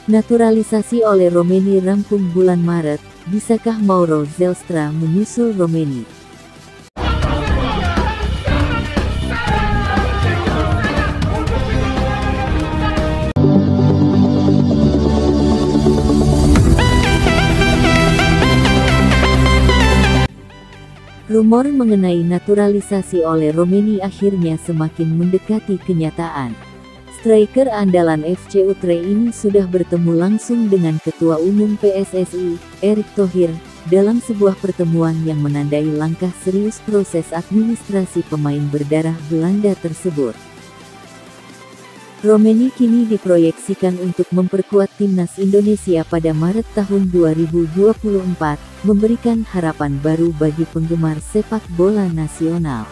Naturalisasi oleh Romeni rampung bulan Maret, bisakah Mauro Zelstra menyusul Romeni? Rumor mengenai naturalisasi oleh Romeni akhirnya semakin mendekati kenyataan. Striker andalan FC Utrecht ini sudah bertemu langsung dengan Ketua Umum PSSI, Erick Thohir, dalam sebuah pertemuan yang menandai langkah serius proses administrasi pemain berdarah Belanda tersebut. Romeni kini diproyeksikan untuk memperkuat timnas Indonesia pada Maret tahun 2024, memberikan harapan baru bagi penggemar sepak bola nasional.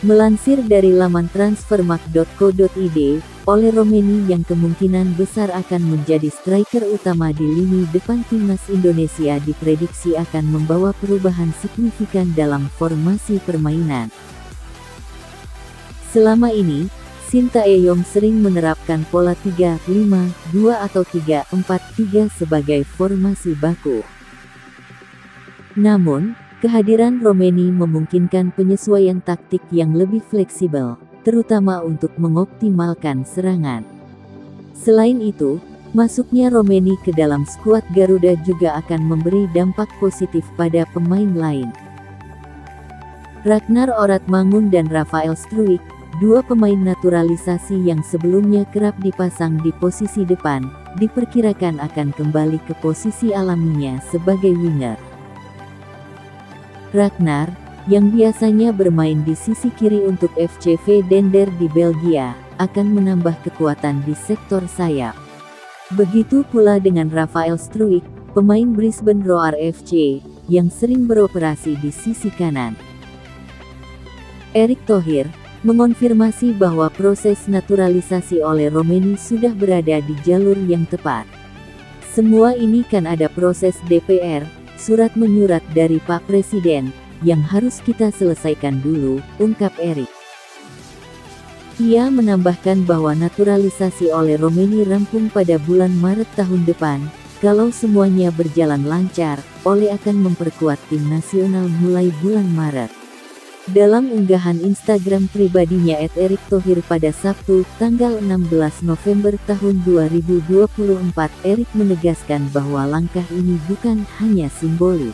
Melansir dari laman transfermarkt.co.id, oleh Romeni yang kemungkinan besar akan menjadi striker utama di lini depan timnas Indonesia diprediksi akan membawa perubahan signifikan dalam formasi permainan. Selama ini, Sintayong sering menerapkan pola 3-5-2 atau 3-4-3 sebagai formasi baku. Namun, kehadiran Romeni memungkinkan penyesuaian taktik yang lebih fleksibel, terutama untuk mengoptimalkan serangan. Selain itu, masuknya Romeni ke dalam skuad Garuda juga akan memberi dampak positif pada pemain lain. Ragnar Oratmangun dan Rafael Struijk, dua pemain naturalisasi yang sebelumnya kerap dipasang di posisi depan, diperkirakan akan kembali ke posisi alaminya sebagai winger. Ragnar, yang biasanya bermain di sisi kiri untuk FCV Dender di Belgia, akan menambah kekuatan di sektor sayap. Begitu pula dengan Rafael Struijk, pemain Brisbane Roar FC, yang sering beroperasi di sisi kanan. Erick Thohir mengonfirmasi bahwa proses naturalisasi oleh Romeni sudah berada di jalur yang tepat. Semua ini kan ada proses DPR, surat menyurat dari Pak Presiden, yang harus kita selesaikan dulu, ungkap Erick. Ia menambahkan bahwa naturalisasi oleh Romeni rampung pada bulan Maret tahun depan. Kalau semuanya berjalan lancar, Ole akan memperkuat tim nasional mulai bulan Maret. Dalam unggahan Instagram pribadinya @Erick Thohir pada Sabtu, tanggal 16 November tahun 2024, Erick menegaskan bahwa langkah ini bukan hanya simbolis.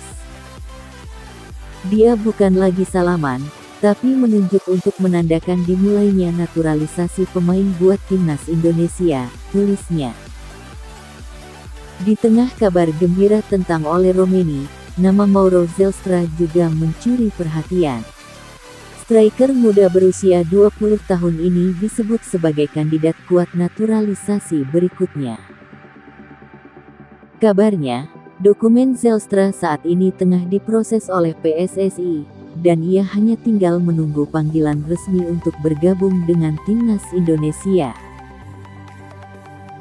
Dia bukan lagi salaman, tapi menunjuk untuk menandakan dimulainya naturalisasi pemain buat timnas Indonesia, tulisnya. Di tengah kabar gembira tentang Ole Romeni, nama Mauro Zelstra juga mencuri perhatian. Striker muda berusia 20 tahun ini disebut sebagai kandidat kuat naturalisasi berikutnya. Kabarnya, dokumen Zelstra saat ini tengah diproses oleh PSSI, dan ia hanya tinggal menunggu panggilan resmi untuk bergabung dengan timnas Indonesia.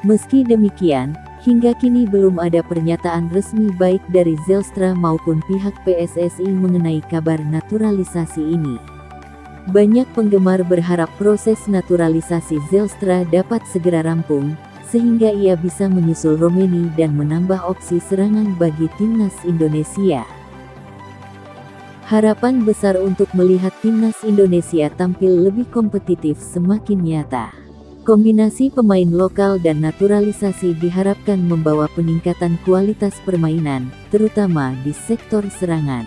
Meski demikian, hingga kini belum ada pernyataan resmi baik dari Zelstra maupun pihak PSSI mengenai kabar naturalisasi ini. Banyak penggemar berharap proses naturalisasi Zelstra dapat segera rampung, sehingga ia bisa menyusul Romeni dan menambah opsi serangan bagi timnas Indonesia. Harapan besar untuk melihat timnas Indonesia tampil lebih kompetitif semakin nyata. Kombinasi pemain lokal dan naturalisasi diharapkan membawa peningkatan kualitas permainan, terutama di sektor serangan.